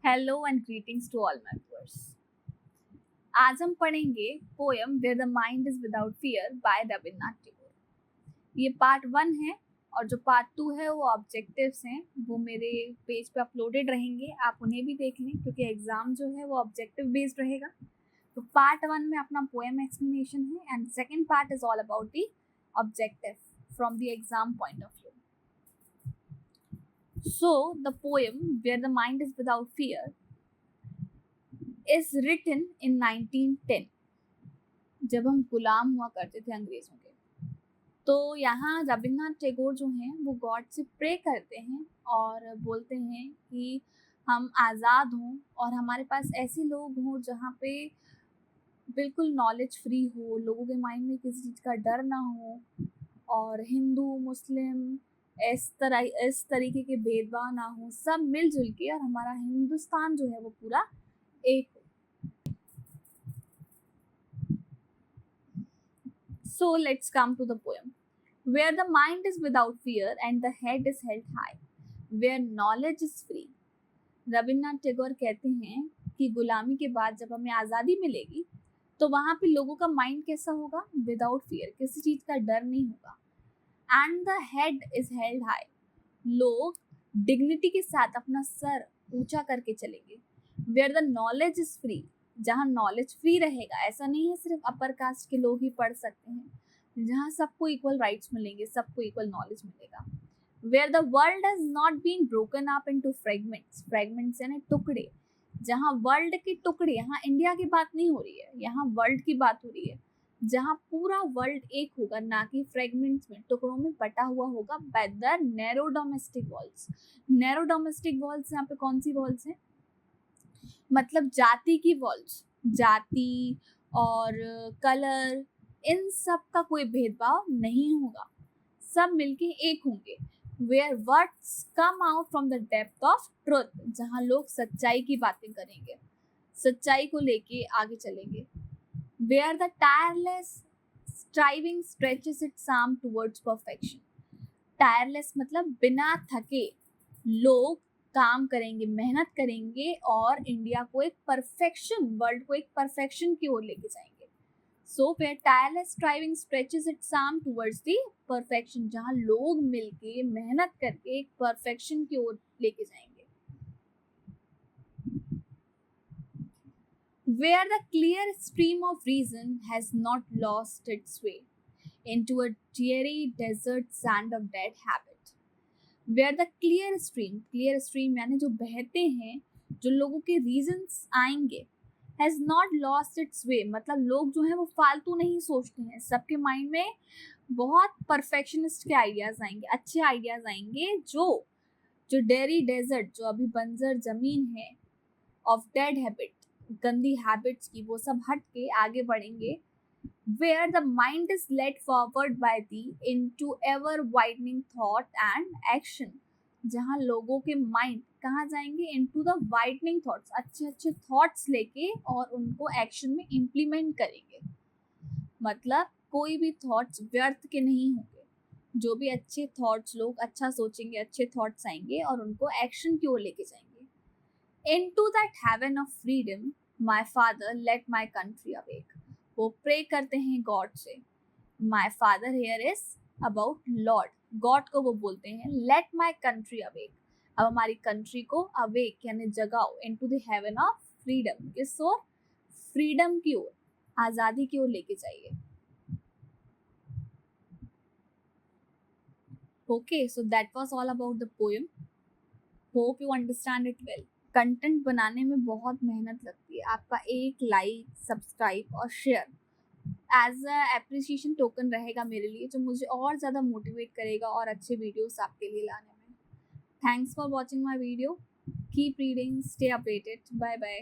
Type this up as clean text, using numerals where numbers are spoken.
Hello and greetings to all my viewers. आज हम पढ़ेंगे poem where the mind is without fear by Rabindranath Tagore. ये part 1 है और जो पार्ट 2 है वो ऑब्जेक्टिव्स हैं, वो मेरे पेज पे अपलोडेड रहेंगे, आप उन्हें भी देख लें क्योंकि एग्जाम जो है वो ऑब्जेक्टिव बेस्ड रहेगा। तो पार्ट 1 में अपना पोएम एक्सप्लेनेशन है and second part is all about the objective from the exam point of view. So, the poem Where the Mind is Without Fear is written in 1910, जब हम गुलाम हुआ करते थे अंग्रेजों के। तो यहाँ रविन्द्रनाथ टैगोर जो हैं वो गॉड से प्रे करते हैं और बोलते हैं कि हम आज़ाद हों और हमारे पास ऐसे लोग हों जहाँ पे बिल्कुल नॉलेज फ्री हो, लोगों के माइंड में किसी चीज़ का डर ना हो और हिंदू मुस्लिम इस तरीके के भेदभाव ना हो, सब मिलजुल के और हमारा हिंदुस्तान जो है वो पूरा एक हो। So let's come to the poem. Where the mind is without fear and the head is held high, where knowledge is free. Rabindranath Tagore कहते हैं कि गुलामी के बाद जब हमें आज़ादी मिलेगी तो वहाँ पे लोगों का माइंड कैसा होगा? विदाउट फियर, किसी चीज़ का डर नहीं होगा। And the head is held high, लोग डिग्निटी के साथ अपना सर ऊंचा करके चलेंगे। Where the knowledge is free, जहाँ नॉलेज फ्री रहेगा, ऐसा नहीं है सिर्फ अपर कास्ट के लोग ही पढ़ सकते हैं, जहाँ सबको इक्वल राइट्स मिलेंगे, सबको इक्वल नॉलेज मिलेगा। Where the world has not been broken up into fragments, fragments यानी टुकड़े, जहाँ वर्ल्ड के टुकड़े, यहाँ इंडिया की बात नहीं हो रही है, यहाँ वर्ल्ड की बात हो रही है, जहाँ पूरा वर्ल्ड एक होगा, ना कि फ्रेगमेंट्स में, टुकड़ों में बटा हुआ होगा by the narrow domestic walls. Narrow domestic walls यहाँ पे कौन सी वॉल्स हैं? मतलब जाति की वॉल्स, जाति और कलर, इन सब का कोई भेदभाव नहीं होगा, सब मिलके एक होंगे। Where words come out from the depth of truth, जहाँ लोग सच्चाई की बातें करेंगे, सच्चाई को लेके आगे चलेंगे। Where the tireless striving stretches its arm towards perfection. Tireless मतलब बिना थके लोग काम करेंगे, मेहनत करेंगे और इंडिया को एक परफेक्शन, वर्ल्ड को एक परफेक्शन की ओर लेके जाएंगे। So where tireless striving stretches its arm towards the perfection, जहाँ लोग मिलके मेहनत करके एक परफेक्शन की ओर लेके जाएंगे। Where the clear stream of reason has not lost its way into a dreary desert sand of dead habit. Where the clear stream यानी जो बहते हैं, जो लोगों के reasons आएंगे, has not lost its way, मतलब लोग जो हैं वो फालतू नहीं सोचते हैं, सबके माइंड में बहुत परफेक्शनिस्ट के आइडियाज आएंगे, अच्छे आइडियाज आएंगे, जो डेरी डेजर्ट, जो अभी बंजर जमीन है, ऑफ डेड हैबिट, गंदी हैबिट्स की, वो सब हट के आगे बढ़ेंगे। Where the mind is led forward by thee into ever widening thought and action, जहाँ लोगों के माइंड कहाँ जाएंगे? इनटू द वाइडनिंग थॉट्स, अच्छे अच्छे थॉट्स लेके और उनको एक्शन में इम्प्लीमेंट करेंगे। मतलब कोई भी थॉट्स व्यर्थ के नहीं होंगे, जो भी अच्छे थॉट्स, लोग अच्छा सोचेंगे, अच्छे थॉट्स आएंगे और उनको एक्शन की ओर लेके जाएंगे। Into that heaven of freedom, my father let my country awake. वो प्रे करते हैं गॉड से। My father here is about Lord. God को वो बोलते हैं let my country awake. अब हमारी कंट्री को awake यानी जगाओ, into the heaven of freedom, किस ओर? फ्रीडम की ओर, आज़ादी की ओर लेके जाइए। Okay, so that was all about the poem. Hope you understand it well. Content बनाने में बहुत मेहनत लगती है, आपका एक लाइक, सब्सक्राइब और share as a appreciation token रहेगा मेरे लिए, जो मुझे और ज़्यादा मोटिवेट करेगा और अच्छे वीडियोस आपके लिए लाने में। Thanks for watching my video, keep reading, stay updated, bye bye.